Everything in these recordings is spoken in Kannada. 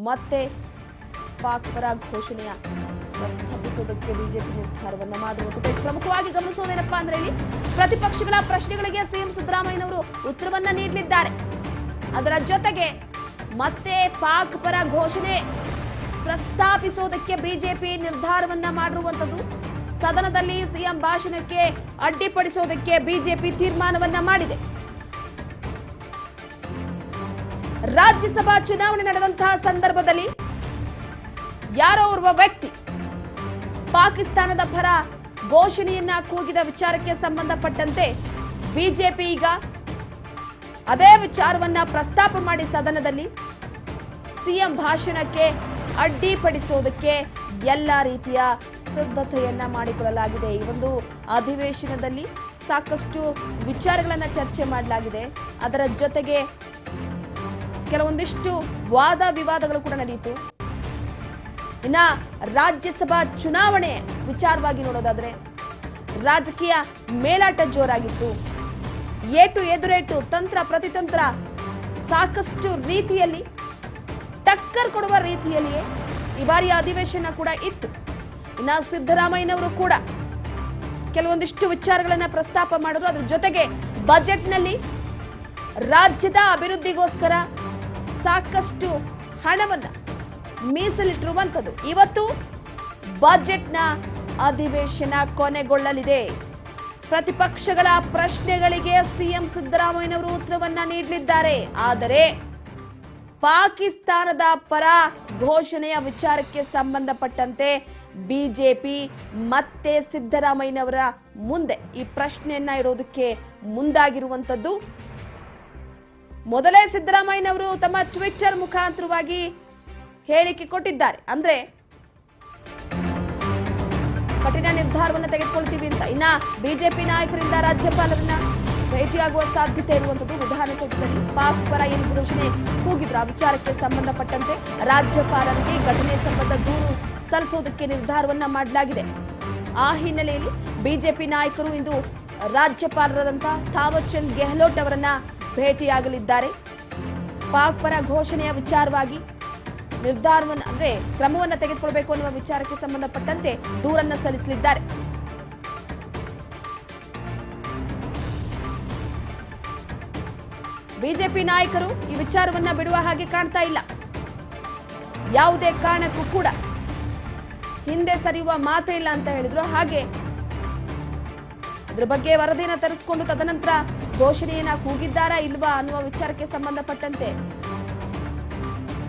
ಮತ್ತೆ ಪಾಕ್ ಪರ ಘೋಷಣೆಯ ಪ್ರಸ್ತಾಪಿಸೋದಕ್ಕೆ ಬಿಜೆಪಿ ನಿರ್ಧಾರವನ್ನ ಮಾಡಿರುವಂಥದ್ದು. ಪ್ರಮುಖವಾಗಿ ಗಮನಿಸೋದೇನಪ್ಪಾ ಅಂದ್ರೆ ಇಲ್ಲಿ ಪ್ರತಿಪಕ್ಷಗಳ ಪ್ರಶ್ನೆಗಳಿಗೆ ಸಿಎಂ ಸಿದ್ದರಾಮಯ್ಯನವರು ಉತ್ತರವನ್ನ ನೀಡಲಿದ್ದಾರೆ. ಅದರ ಜೊತೆಗೆ ಮತ್ತೆ ಪಾಕ್ ಪರ ಘೋಷಣೆ ಪ್ರಸ್ತಾಪಿಸೋದಕ್ಕೆ ಬಿಜೆಪಿ ನಿರ್ಧಾರವನ್ನ ಮಾಡಿರುವಂಥದ್ದು. ಸದನದಲ್ಲಿ ಸಿಎಂ ಭಾಷಣಕ್ಕೆ ಅಡ್ಡಿಪಡಿಸೋದಕ್ಕೆ ಬಿಜೆಪಿ ತೀರ್ಮಾನವನ್ನ ಮಾಡಿದೆ. ರಾಜ್ಯಸಭಾ ಚುನಾವಣೆ ನಡೆದಂತಹ ಸಂದರ್ಭದಲ್ಲಿ ಯಾರೋ ಓರ್ವ ವ್ಯಕ್ತಿ ಪಾಕಿಸ್ತಾನದ ಪರ ಘೋಷಣೆಯನ್ನ ಕೂಗಿದ ವಿಚಾರಕ್ಕೆ ಸಂಬಂಧಪಟ್ಟಂತೆ ಬಿಜೆಪಿ ಈಗ ಅದೇ ವಿಚಾರವನ್ನ ಪ್ರಸ್ತಾಪ ಮಾಡಿ ಸದನದಲ್ಲಿ ಸಿಎಂ ಭಾಷಣಕ್ಕೆ ಅಡ್ಡಿಪಡಿಸೋದಕ್ಕೆ ಎಲ್ಲ ರೀತಿಯ ಸಿದ್ಧತೆಯನ್ನ ಮಾಡಿಕೊಳ್ಳಲಾಗಿದೆ. ಈ ಒಂದು ಅಧಿವೇಶನದಲ್ಲಿ ಸಾಕಷ್ಟು ವಿಚಾರಗಳನ್ನ ಚರ್ಚೆ ಮಾಡಲಾಗಿದೆ. ಅದರ ಜೊತೆಗೆ ಕೆಲವೊಂದಿಷ್ಟು ವಾದ ವಿವಾದಗಳು ಕೂಡ ನಡೆಯಿತು. ಇನ್ನ ರಾಜ್ಯಸಭಾ ಚುನಾವಣೆ ವಿಚಾರವಾಗಿ ನೋಡೋದಾದ್ರೆ ರಾಜಕೀಯ ಮೇಲಾಟ ಜೋರಾಗಿತ್ತು. ಏಟು ಎದುರೇಟು, ತಂತ್ರ ಪ್ರತಿತಂತ್ರ ಸಾಕಷ್ಟು ರೀತಿಯಲ್ಲಿ ಟಕ್ಕರ್ ಕೊಡುವ ರೀತಿಯಲ್ಲಿಯೇ ಈ ಬಾರಿಯ ಅಧಿವೇಶನ ಕೂಡ ಇತ್ತು. ಇನ್ನ ಸಿದ್ದರಾಮಯ್ಯನವರು ಕೂಡ ಕೆಲವೊಂದಿಷ್ಟು ವಿಚಾರಗಳನ್ನ ಪ್ರಸ್ತಾಪ ಮಾಡಿದ್ರು. ಅದ್ರ ಜೊತೆಗೆ ಬಜೆಟ್ನಲ್ಲಿ ರಾಜ್ಯದ ಅಭಿವೃದ್ಧಿಗೋಸ್ಕರ ಸಾಕಷ್ಟು ಹಣವನ್ನ ಮೀಸಲಿಟ್ಟಿರುವಂಥದ್ದು. ಇವತ್ತು ಬಜೆಟ್ನ ಅಧಿವೇಶನ ಕೊನೆಗೊಳ್ಳಲಿದೆ. ಪ್ರತಿಪಕ್ಷಗಳ ಪ್ರಶ್ನೆಗಳಿಗೆ ಸಿಎಂ ಸಿದ್ದರಾಮಯ್ಯನವರು ಉತ್ತರವನ್ನ ನೀಡಲಿದ್ದಾರೆ. ಆದರೆ ಪಾಕಿಸ್ತಾನದ ಪರ ಘೋಷಣೆಯ ವಿಚಾರಕ್ಕೆ ಸಂಬಂಧಪಟ್ಟಂತೆ ಬಿಜೆಪಿ ಮತ್ತೆ ಸಿದ್ದರಾಮಯ್ಯನವರ ಮುಂದೆ ಈ ಪ್ರಶ್ನೆಯನ್ನ ಇರೋದಕ್ಕೆ ಮುಂದಾಗಿರುವಂಥದ್ದು. ಮೊದಲೇ ಸಿದ್ದರಾಮಯ್ಯನವರು ತಮ್ಮ ಟ್ವಿಟರ್ ಮುಖಾಂತರವಾಗಿ ಹೇಳಿಕೆ ಕೊಟ್ಟಿದ್ದಾರೆ. ಅಂದ್ರೆ ಕಠಿಣ ನಿರ್ಧಾರವನ್ನು ತೆಗೆದುಕೊಳ್ತೀವಿ ಅಂತ. ಇನ್ನ ಬಿಜೆಪಿ ನಾಯಕರಿಂದ ರಾಜ್ಯಪಾಲರನ್ನ ಭೇಟಿಯಾಗುವ ಸಾಧ್ಯತೆ ಇರುವಂತದ್ದು. ವಿಧಾನಸೌಧದಲ್ಲಿ ಪಾಕ್ ಪರ ಏನು ಘೋಷಣೆ ಕೂಗಿದ್ರು ಆ ವಿಚಾರಕ್ಕೆ ಸಂಬಂಧಪಟ್ಟಂತೆ ರಾಜ್ಯಪಾಲರಿಗೆ ಘಟನೆ ಸಂಬಂಧ ದೂರು ಸಲ್ಲಿಸೋದಕ್ಕೆ ನಿರ್ಧಾರವನ್ನ ಮಾಡಲಾಗಿದೆ. ಆ ಹಿನ್ನೆಲೆಯಲ್ಲಿ ಬಿಜೆಪಿ ನಾಯಕರು ಇಂದು ರಾಜ್ಯಪಾಲರಾದಂತಹ ಥಾವರ್ ಚಂದ್ ಗೆಹ್ಲೋಟ್ ಅವರನ್ನ ಭೇಟಿಯಾಗಲಿದ್ದಾರೆ. ಪಾಕ್ ಪರ ಘೋಷಣೆಯ ವಿಚಾರವಾಗಿ ನಿರ್ಧಾರವನ್ನು ಅಂದ್ರೆ ಕ್ರಮವನ್ನು ತೆಗೆದುಕೊಳ್ಳಬೇಕು ಅನ್ನುವ ವಿಚಾರಕ್ಕೆ ಸಂಬಂಧಪಟ್ಟಂತೆ ದೂರನ್ನ ಸಲ್ಲಿಸಲಿದ್ದಾರೆ. ಬಿಜೆಪಿ ನಾಯಕರು ಈ ವಿಚಾರವನ್ನ ಬಿಡುವ ಹಾಗೆ ಕಾಣ್ತಾ ಇಲ್ಲ. ಯಾವುದೇ ಕಾರಣಕ್ಕೂ ಕೂಡ ಹಿಂದೆ ಸರಿಯುವ ಮಾತೇ ಇಲ್ಲ ಅಂತ ಹೇಳಿದ್ರು. ಹಾಗೆ ಇದ್ರ ಬಗ್ಗೆ ವರದಿಯನ್ನು ತರಿಸಿಕೊಂಡು ತದನಂತರ ಘೋಷಣೆಯನ್ನ ಕೂಗಿದ್ದಾರಾ ಇಲ್ವಾ ಅನ್ನುವ ವಿಚಾರಕ್ಕೆ ಸಂಬಂಧಪಟ್ಟಂತೆ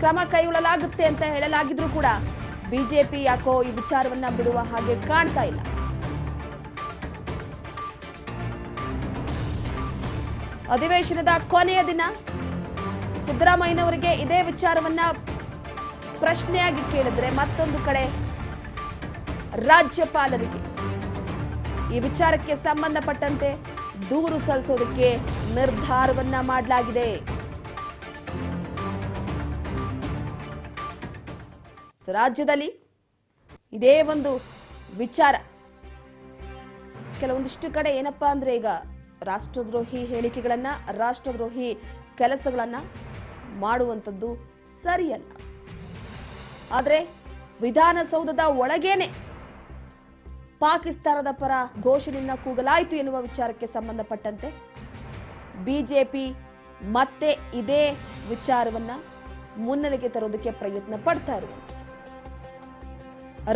ಕ್ರಮ ಕೈಗೊಳ್ಳಲಾಗುತ್ತೆ ಅಂತ ಹೇಳಲಾಗಿದ್ರು ಕೂಡ ಬಿಜೆಪಿ ಯಾಕೋ ಈ ವಿಚಾರವನ್ನ ಬಿಡುವ ಹಾಗೆ ಕಾಣ್ತಾ ಇಲ್ಲ. ಅಧಿವೇಶನದ ಕೊನೆಯ ದಿನ ಸಿದ್ದರಾಮಯ್ಯನವರಿಗೆ ಇದೇ ವಿಚಾರವನ್ನ ಪ್ರಶ್ನೆಯಾಗಿ ಕೇಳಿದ್ರೆ ಮತ್ತೊಂದು ಕಡೆ ರಾಜ್ಯಪಾಲರಿಗೆ ಈ ವಿಚಾರಕ್ಕೆ ಸಂಬಂಧಪಟ್ಟಂತೆ ದೂರು ಸಲ್ಲಿಸೋದಕ್ಕೆ ನಿರ್ಧಾರವನ್ನ ಮಾಡಲಾಗಿದೆ. ರಾಜ್ಯದಲ್ಲಿ ಇದೇ ಒಂದು ವಿಚಾರ ಕೆಲವೊಂದಿಷ್ಟು ಕಡೆ ಏನಪ್ಪಾ ಅಂದ್ರೆ ಈಗ ರಾಷ್ಟ್ರದ್ರೋಹಿ ಹೇಳಿಕೆಗಳನ್ನ ರಾಷ್ಟ್ರದ್ರೋಹಿ ಕೆಲಸಗಳನ್ನ ಮಾಡುವಂಥದ್ದು ಸರಿಯಲ್ಲ. ಆದ್ರೆ ವಿಧಾನಸೌಧದ ಒಳಗೇನೆ ಪಾಕಿಸ್ತಾನದ ಪರ ಘೋಷಣೆಯನ್ನ ಕೂಗಲಾಯಿತು ಎನ್ನುವ ವಿಚಾರಕ್ಕೆ ಸಂಬಂಧಪಟ್ಟಂತೆ ಬಿಜೆಪಿ ಮತ್ತೆ ಇದೇ ವಿಚಾರವನ್ನ ಮುನ್ನೆಲೆಗೆ ತರೋದಕ್ಕೆ ಪ್ರಯತ್ನ ಪಡ್ತಾ ಇರುವುದು.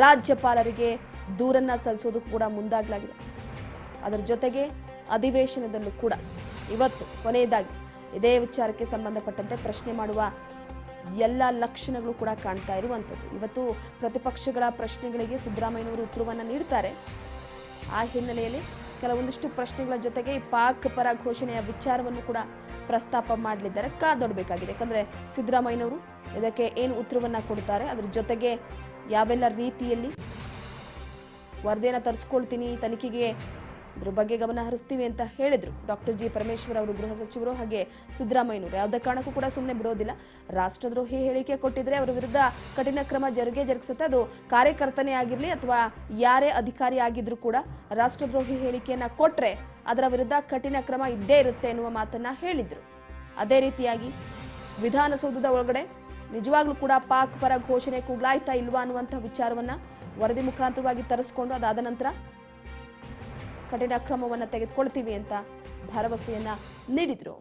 ರಾಜ್ಯಪಾಲರಿಗೆ ದೂರನ್ನ ಸಲ್ಲಿಸೋದಕ್ಕೂ ಕೂಡ ಮುಂದಾಗಲಾಗಿದೆ. ಅದರ ಜೊತೆಗೆ ಅಧಿವೇಶನದಲ್ಲೂ ಕೂಡ ಇವತ್ತು ಕೊನೆಯದಾಗಿ ಇದೇ ವಿಚಾರಕ್ಕೆ ಸಂಬಂಧಪಟ್ಟಂತೆ ಪ್ರಶ್ನೆ ಮಾಡುವ ಎಲ್ಲ ಲಕ್ಷಣಗಳು ಕೂಡ ಕಾಣ್ತಾ ಇರುವಂಥದ್ದು. ಇವತ್ತು ಪ್ರತಿಪಕ್ಷಗಳ ಪ್ರಶ್ನೆಗಳಿಗೆ ಸಿದ್ದರಾಮಯ್ಯನವರು ಉತ್ತರವನ್ನು ನೀಡ್ತಾರೆ. ಆ ಹಿನ್ನೆಲೆಯಲ್ಲಿ ಕೆಲವೊಂದಿಷ್ಟು ಪ್ರಶ್ನೆಗಳ ಜೊತೆಗೆ ಪಾಕ್ ಪರ ಘೋಷಣೆಯ ವಿಚಾರವನ್ನು ಕೂಡ ಪ್ರಸ್ತಾಪ ಮಾಡಲಿದ್ದಾರೆ. ಕಾದೊಡಬೇಕಾಗಿದೆ. ಯಾಕಂದ್ರೆ ಸಿದ್ದರಾಮಯ್ಯನವರು ಇದಕ್ಕೆ ಏನು ಉತ್ತರವನ್ನ ಕೊಡ್ತಾರೆ, ಅದರ ಜೊತೆಗೆ ಯಾವೆಲ್ಲ ರೀತಿಯಲ್ಲಿ ವರದಿಯನ್ನು ತರಿಸ್ಕೊಳ್ತೀನಿ, ತನಿಖೆಗೆ ಇದ್ರ ಬಗ್ಗೆ ಗಮನ ಹರಿಸ್ತೀವಿ ಅಂತ ಹೇಳಿದ್ರು ಡಾಕ್ಟರ್ ಜಿ ಪರಮೇಶ್ವರ್ ಅವರು, ಗೃಹ ಸಚಿವರು. ಹಾಗೆ ಸಿದ್ದರಾಮಯ್ಯನವರು ಯಾವುದೇ ಕಾರಣಕ್ಕೂ ಕೂಡ ಸುಮ್ಮನೆ ಬಿಡೋದಿಲ್ಲ. ರಾಷ್ಟ್ರದ್ರೋಹಿ ಹೇಳಿಕೆ ಕೊಟ್ಟಿದ್ರೆ ಅವರ ವಿರುದ್ಧ ಕಠಿಣ ಕ್ರಮ ಜರುಗಿಸುತ್ತೆ. ಅದು ಕಾರ್ಯಕರ್ತನೇ ಆಗಿರಲಿ ಅಥವಾ ಯಾರೇ ಅಧಿಕಾರಿ ಆಗಿದ್ರು ಕೂಡ ರಾಷ್ಟ್ರದ್ರೋಹಿ ಹೇಳಿಕೆಯನ್ನ ಕೊಟ್ರೆ ಅದರ ವಿರುದ್ಧ ಕಠಿಣ ಕ್ರಮ ಇದ್ದೇ ಇರುತ್ತೆ ಎನ್ನುವ ಮಾತನ್ನ ಹೇಳಿದ್ರು. ಅದೇ ರೀತಿಯಾಗಿ ವಿಧಾನಸೌಧದ ಒಳಗಡೆ ನಿಜವಾಗ್ಲೂ ಕೂಡ ಪಾಕ್ ಪರ ಘೋಷಣೆ ಕೂಗ್ಲಾಯ್ತಾ ಇಲ್ವಾ ಅನ್ನುವಂಥ ವಿಚಾರವನ್ನ ವರದಿ ಮುಖಾಂತರವಾಗಿ ತರಿಸಿಕೊಂಡು ಅದಾದ ನಂತರ ಕಠಿಣ ಕ್ರಮವನ್ನು ತೆಗೆದುಕೊಳ್ತೀವಿ ಅಂತ ಭರವಸೆಯನ್ನ ನೀಡಿದ್ರು.